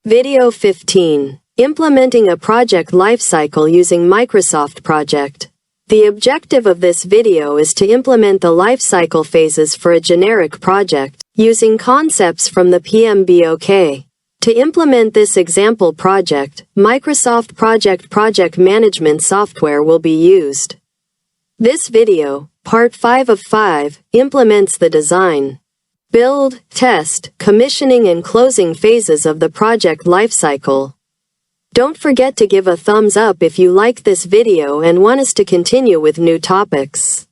Video 15. Implementing a project lifecycle using Microsoft Project. The objective of this video is to implement the lifecycle phases for a generic project, using concepts from the PMBOK. To implement this example project, Microsoft Project Management software will be used. This video, Part 5 of 5, implements the design, build, test, commissioning and closing phases of the project lifecycle. Don't forget to give a thumbs up if you like this video and want us to continue with new topics.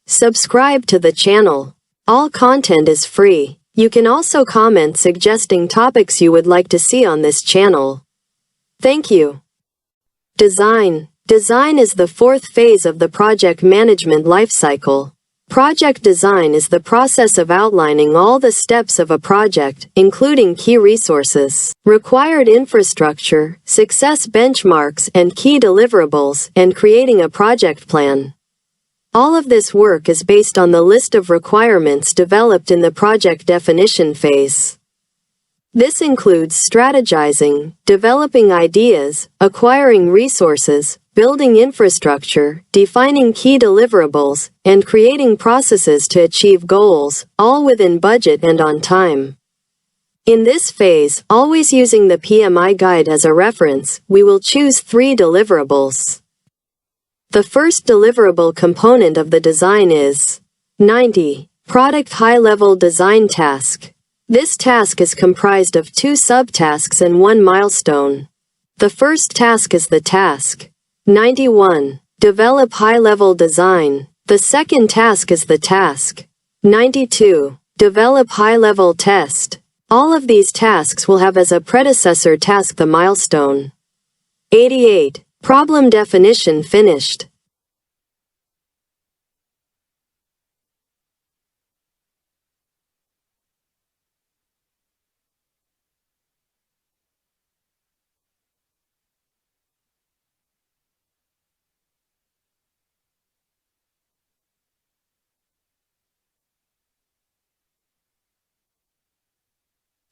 Subscribe to the channel. All content is free. You can also comment suggesting topics you would like to see on this channel. Thank you. Design. Design is the fourth phase of the project management lifecycle. Project design is the process of outlining all the steps of a project, including key resources, required infrastructure, success benchmarks, and key deliverables, and creating a project plan. All of this work is based on the list of requirements developed in the project definition phase. This includes strategizing, developing ideas, acquiring resources, building infrastructure, defining key deliverables, and creating processes to achieve goals, all within budget and on time. In this phase, always using the PMI guide as a reference, we will choose 3 deliverables. The first deliverable component of the design is 90. Product High-Level Design Task. This task is comprised of 2 subtasks and 1 milestone. The first task is the task 91. Develop high-level design. The second task is the task 92. Develop high-level test. All of these tasks will have as a predecessor task the milestone 88. Problem definition finished.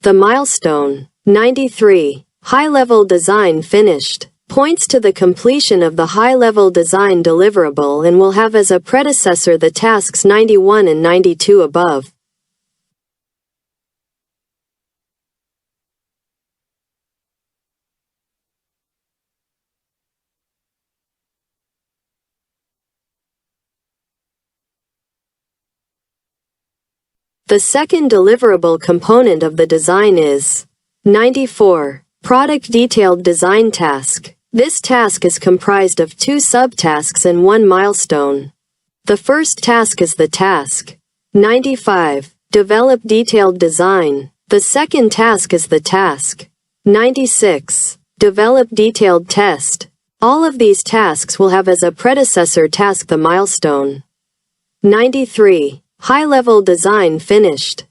The milestone 93. High-level design finished points to the completion of the high-level design deliverable and will have as a predecessor the tasks 91 and 92 above. The second deliverable component of the design is 94. Product Detailed Design Task. This task is comprised of 2 subtasks and 1 milestone. The first task is the task 95. Develop Detailed Design. The second task is the task 96. Develop Detailed Test. All of these tasks will have as a predecessor task the milestone 93. High-level design finished.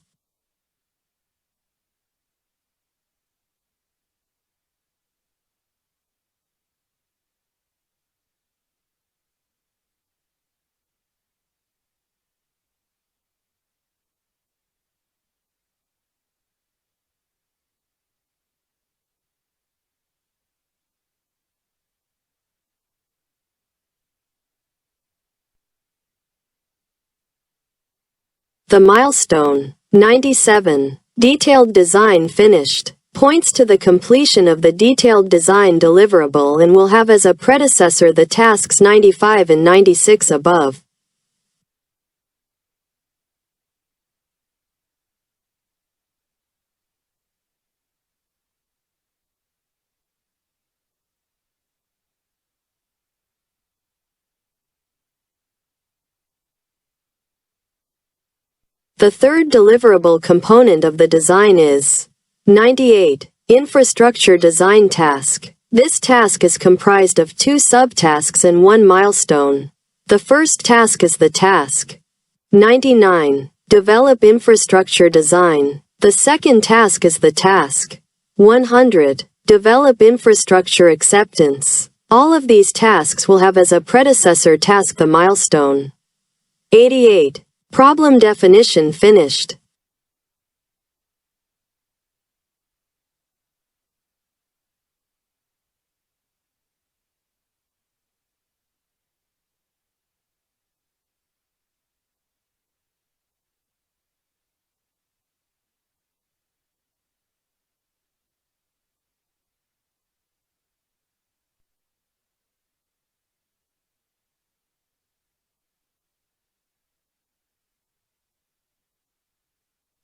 The milestone 97. Detailed design finished points to the completion of the detailed design deliverable and will have as a predecessor the tasks 95 and 96 above. The third deliverable component of the design is 98. Infrastructure Design Task. This task is comprised of 2 subtasks and 1 milestone. The first task is the task 99. Develop Infrastructure Design. The second task is the task 100. Develop Infrastructure Acceptance. All of these tasks will have as a predecessor task the milestone 88. Problem definition finished.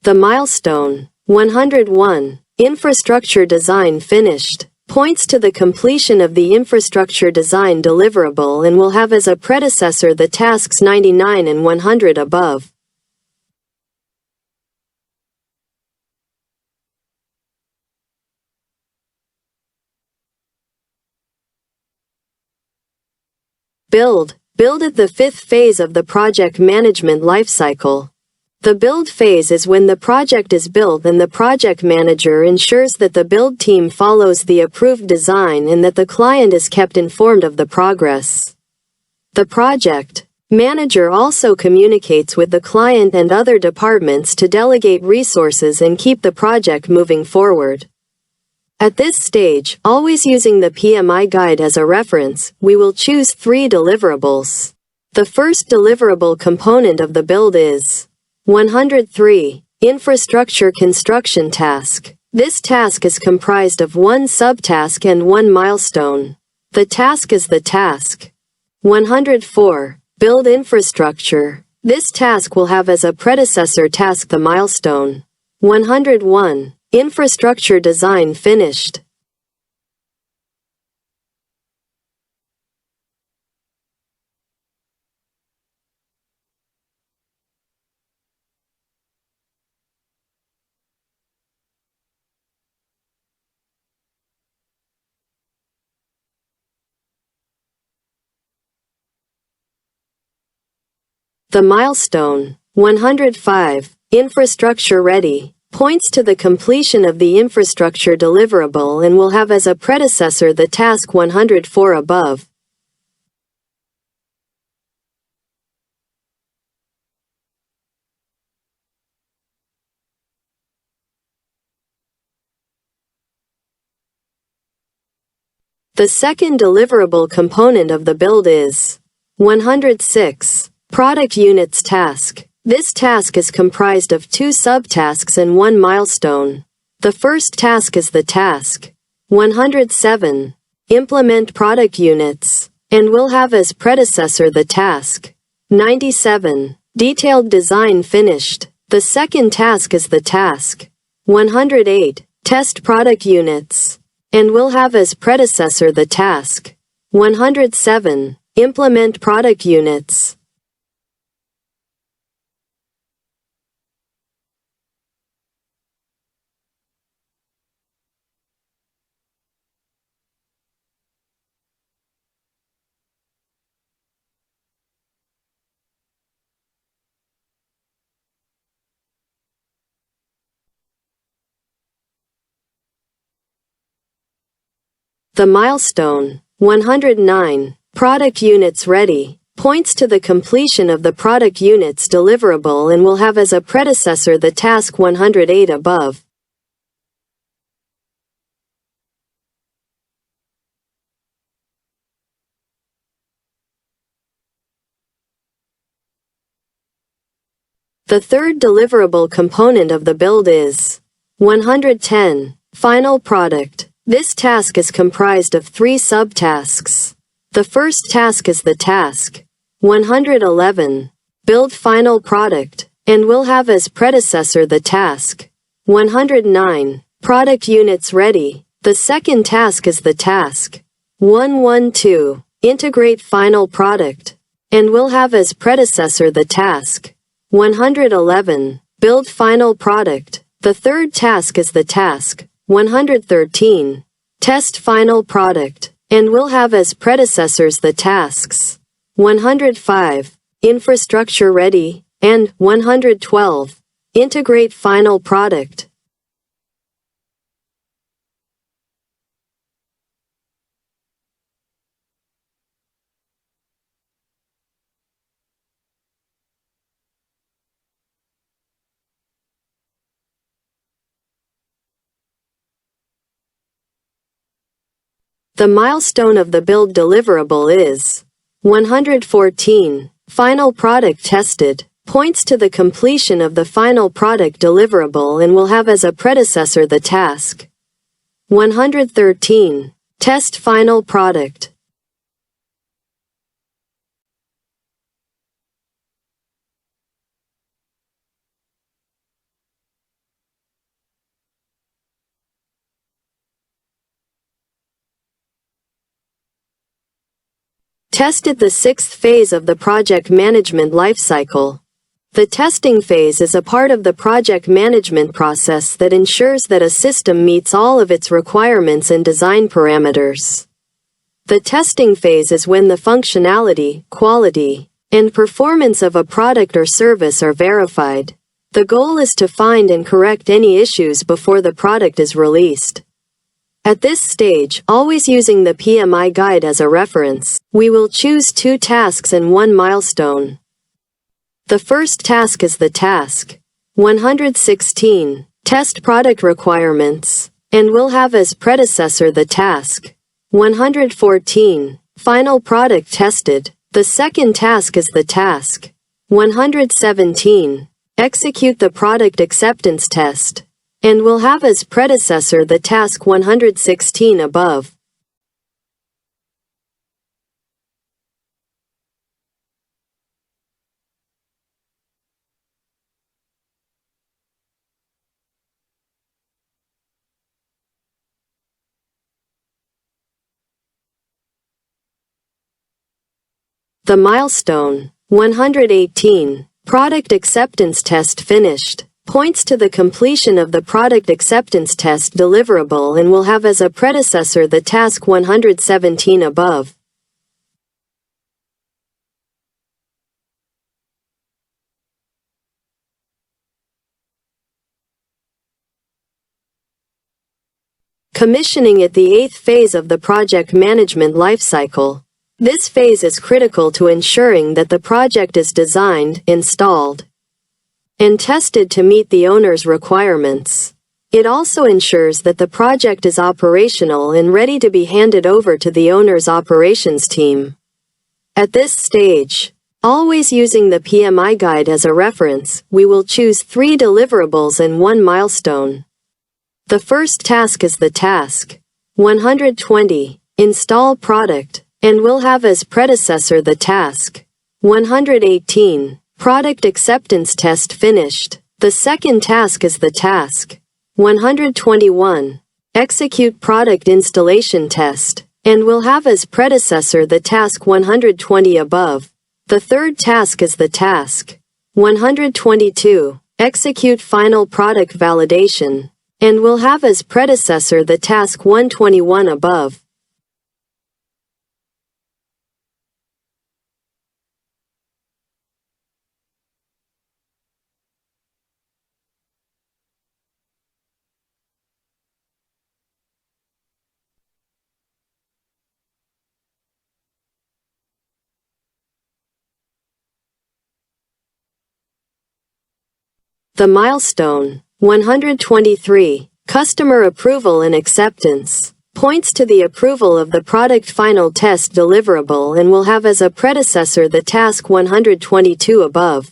The milestone 101, infrastructure design finished, points to the completion of the infrastructure design deliverable and will have as a predecessor the tasks 99 and 100 above. Build at the fifth phase of the project management lifecycle. The build phase is when the project is built and the project manager ensures that the build team follows the approved design and that the client is kept informed of the progress. The project manager also communicates with the client and other departments to delegate resources and keep the project moving forward. At this stage, always using the PMI guide as a reference, we will choose 3 deliverables. The first deliverable component of the build is 103. Infrastructure construction task. This task is comprised of 1 subtask and 1 milestone. The task is the task. 104. Build infrastructure. This task will have as a predecessor task the milestone. 101. Infrastructure design finished. The milestone 105, infrastructure ready, points to the completion of the infrastructure deliverable and will have as a predecessor the task 104 above. The second deliverable component of the build is 106. Product units task. This task is comprised of 2 subtasks and 1 milestone. The first task is the task 107. Implement product units, and will have as predecessor the task 97. Detailed design finished. The second task is the task 108. Test product units, and will have as predecessor the task 107. Implement product units. The milestone 109. Product units ready, points to the completion of the product units deliverable and will have as a predecessor the task 108 above. The third deliverable component of the build is 110. Final product. This task is comprised of 3 subtasks. The first task is the task 111. Build final product, and will have as predecessor the task 109. Product units ready. The second task is the task 112. Integrate final product, and will have as predecessor the task 111. Build final product. The third task is the task 113. Test final product, and will have as predecessors the tasks 105. Infrastructure ready, and 112. Integrate final product. The milestone of the build deliverable is 114. Final product tested, points to the completion of the final product deliverable and will have as a predecessor the task 113. Test final product. Tested the sixth phase of the project management lifecycle. The testing phase is a part of the project management process that ensures that a system meets all of its requirements and design parameters. The testing phase is when the functionality, quality, and performance of a product or service are verified. The goal is to find and correct any issues before the product is released. At this stage, always using the PMI guide as a reference, we will choose 2 tasks and 1 milestone. The first task is the task 116, test product requirements, and will have as predecessor the task 114, final product tested. The second task is the task 117, execute the product acceptance test, and will have as predecessor the task 116 above. The milestone 118, product acceptance test finished, points to the completion of the product acceptance test deliverable and will have as a predecessor the task 117 above. Commissioning at the 8th phase of the project management lifecycle. This phase is critical to ensuring that the project is designed, installed, and tested to meet the owner's requirements. It also ensures that the project is operational and ready to be handed over to the owner's operations team. At this stage, always using the PMI guide as a reference, we will choose 3 deliverables and 1 milestone. The first task is the task 120, install product, and will have as predecessor the task 118, product acceptance test finished. The second task is the task 121, execute product installation test, and will have as predecessor the task 120 above. The third task is the task 122, execute final product validation, and will have as predecessor the task 121 above. The milestone 123, customer approval and acceptance, points to the approval of the product final test deliverable and will have as a predecessor the task 122 above.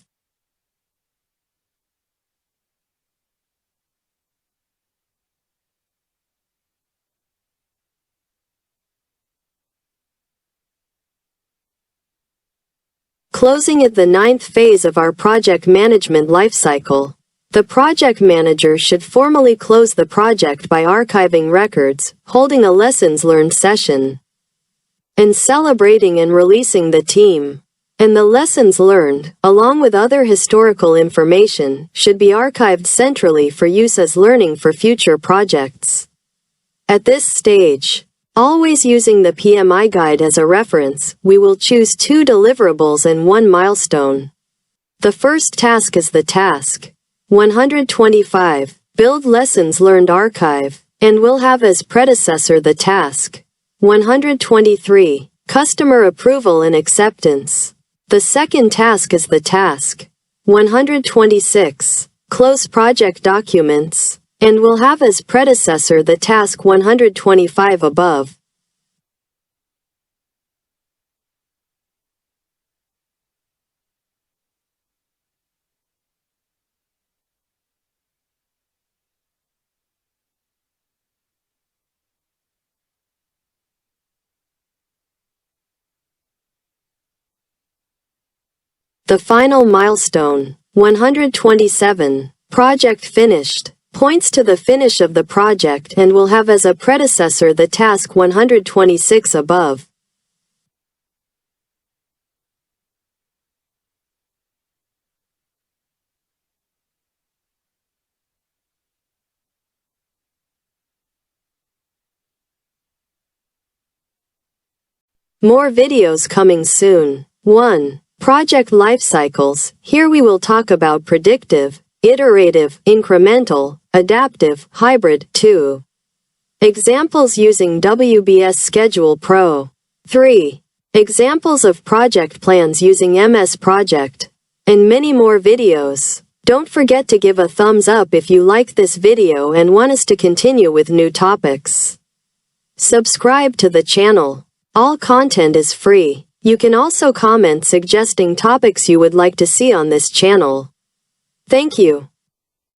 Closing at the 9th phase of our project management lifecycle. The project manager should formally close the project by archiving records, holding a lessons learned session, and celebrating and releasing the team. And the lessons learned, along with other historical information, should be archived centrally for use as learning for future projects. At this stage, always using the PMI guide as a reference, we will choose 2 deliverables and 1 milestone. The first task is the task 125, build lessons learned archive, and will have as predecessor the task 123, customer approval and acceptance. The second task is the task 126, close project documents, and will have as predecessor the task 125 above. The final milestone, 127, project finished, points to the finish of the project and will have as a predecessor the task 126 above. More videos coming soon. 1. Project life cycles. Here we will talk about predictive, iterative, incremental, adaptive, hybrid. 2. Examples using WBS Schedule Pro. 3. Examples of project plans using MS Project. And many more videos. Don't forget to give a thumbs up if you like this video and want us to continue with new topics. Subscribe to the channel. All content is free. You can also comment suggesting topics you would like to see on this channel. Thank you.